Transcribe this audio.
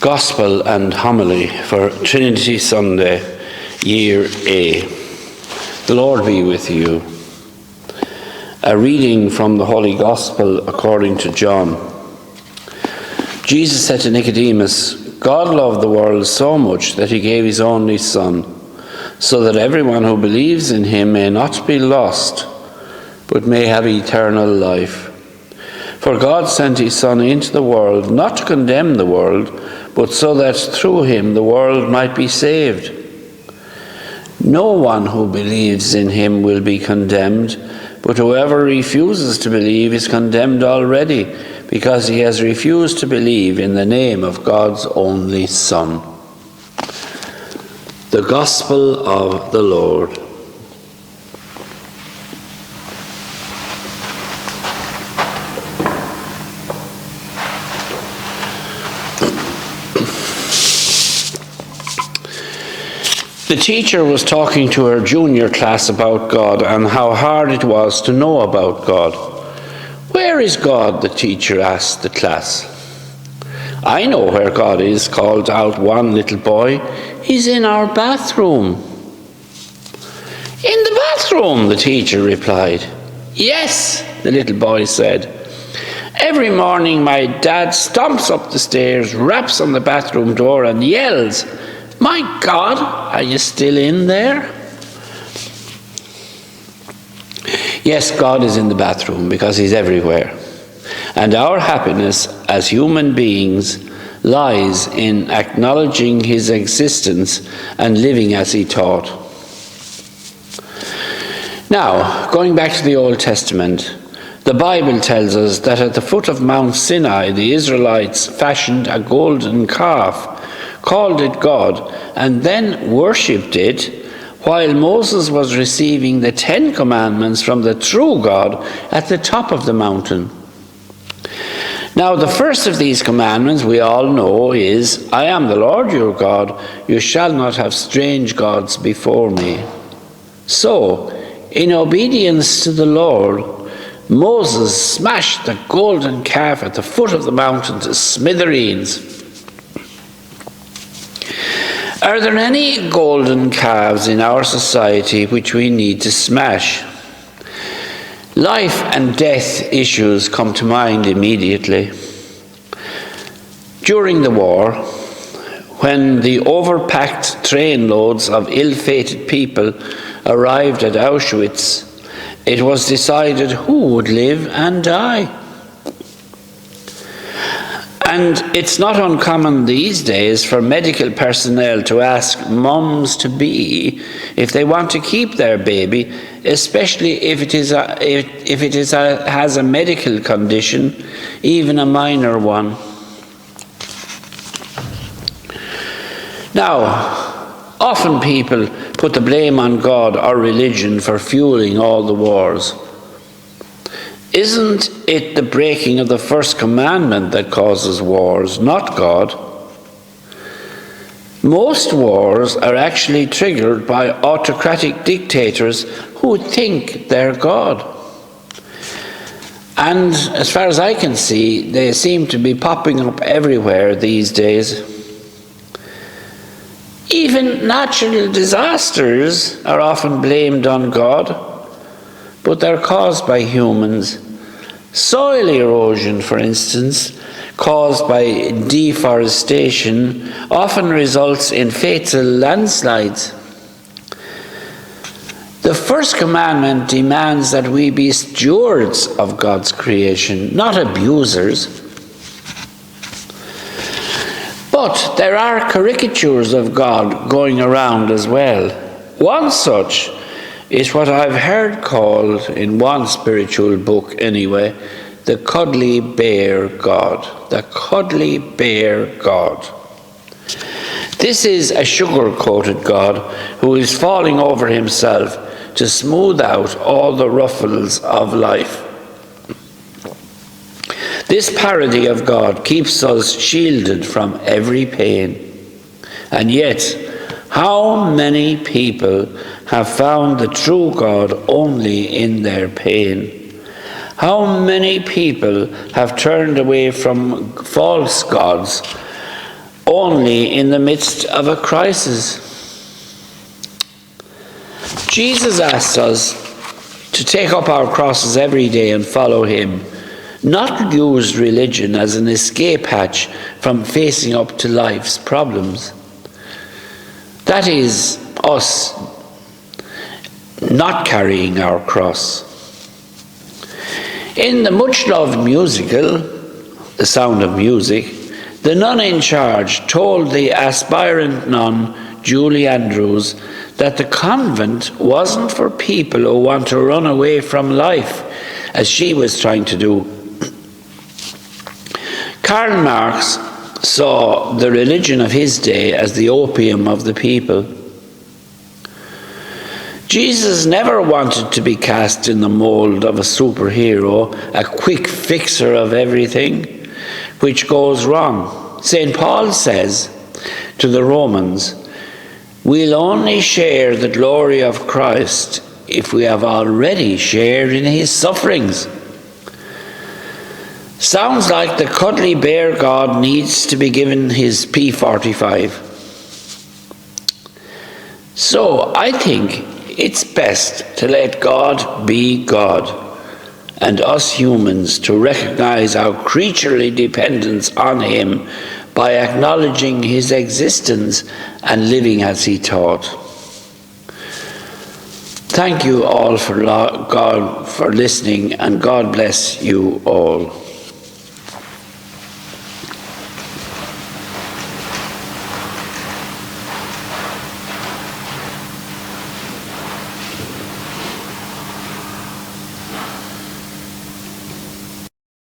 Gospel and Homily for Trinity Sunday, Year A. The Lord be with you. A reading from the Holy Gospel according to John. Jesus said to Nicodemus, God loved the world so much that he gave his only Son, so that everyone who believes in him may not be lost, but may have eternal life. For God sent his Son into the world, not to condemn the world, but so that through him the world might be saved. No one who believes in him will be condemned, but whoever refuses to believe is condemned already, because he has refused to believe in the name of God's only Son. The Gospel of the Lord. The teacher was talking to her junior class about God and how hard it was to know about God. Where is God? The teacher asked the class. I know where God is, called out one little boy. He's in our bathroom. In the bathroom, the teacher replied. Yes, the little boy said. Every morning my dad stomps up the stairs, raps on the bathroom door and yells, My God, are you still in there? Yes, God is in the bathroom because he's everywhere. And our happiness as human beings lies in acknowledging his existence and living as he taught. Now, going back to the Old Testament, the Bible tells us that at the foot of Mount Sinai, the Israelites fashioned a golden calf, called it God, and then worshipped it, while Moses was receiving the 10 Commandments from the true God at the top of the mountain. Now, the first of these commandments we all know is, I am the Lord your God, you shall not have strange gods before me. So, in obedience to the Lord, Moses smashed the golden calf at the foot of the mountain to smithereens. Are there any golden calves in our society which we need to smash? Life and death issues come to mind immediately. During the war, when the overpacked train loads of ill-fated people arrived at Auschwitz, it was decided who would live and die. And it's not uncommon these days for medical personnel to ask mums-to-be if they want to keep their baby, especially if it has a medical condition, even a minor one. Now, often people put the blame on God or religion for fueling all the wars. Isn't it the breaking of the first commandment that causes wars, not God? Most wars are actually triggered by autocratic dictators who think they're God. And as far as I can see, they seem to be popping up everywhere these days. Even natural disasters are often blamed on God, but they're caused by humans. Soil erosion, for instance, caused by deforestation, often results in fatal landslides. The first commandment demands that we be stewards of God's creation, not abusers. But there are caricatures of God going around as well. One such is what I've heard called, in one spiritual book anyway, the cuddly bear God. The cuddly bear God. This is a sugar-coated God who is falling over himself to smooth out all the ruffles of life. This parody of God keeps us shielded from every pain. And yet, how many people have found the true God only in their pain? How many people have turned away from false gods only in the midst of a crisis. Jesus asked us to take up our crosses every day and follow him, not use religion as an escape hatch from facing up to life's problems. That is us not carrying our cross. In the much-loved musical, The Sound of Music, the nun in charge told the aspirant nun, Julie Andrews, that the convent wasn't for people who want to run away from life, as she was trying to do. Karl Marx saw the religion of his day as the opium of the people. Jesus never wanted to be cast in the mold of a superhero, a quick fixer of everything which goes wrong. St. Paul says to the Romans, "We'll only share the glory of Christ if we have already shared in his sufferings." Sounds like the cuddly bear God needs to be given his P45. So I think it's best to let God be God, and us humans to recognize our creaturely dependence on him by acknowledging his existence and living as he taught. Thank you all for listening, and God bless you all.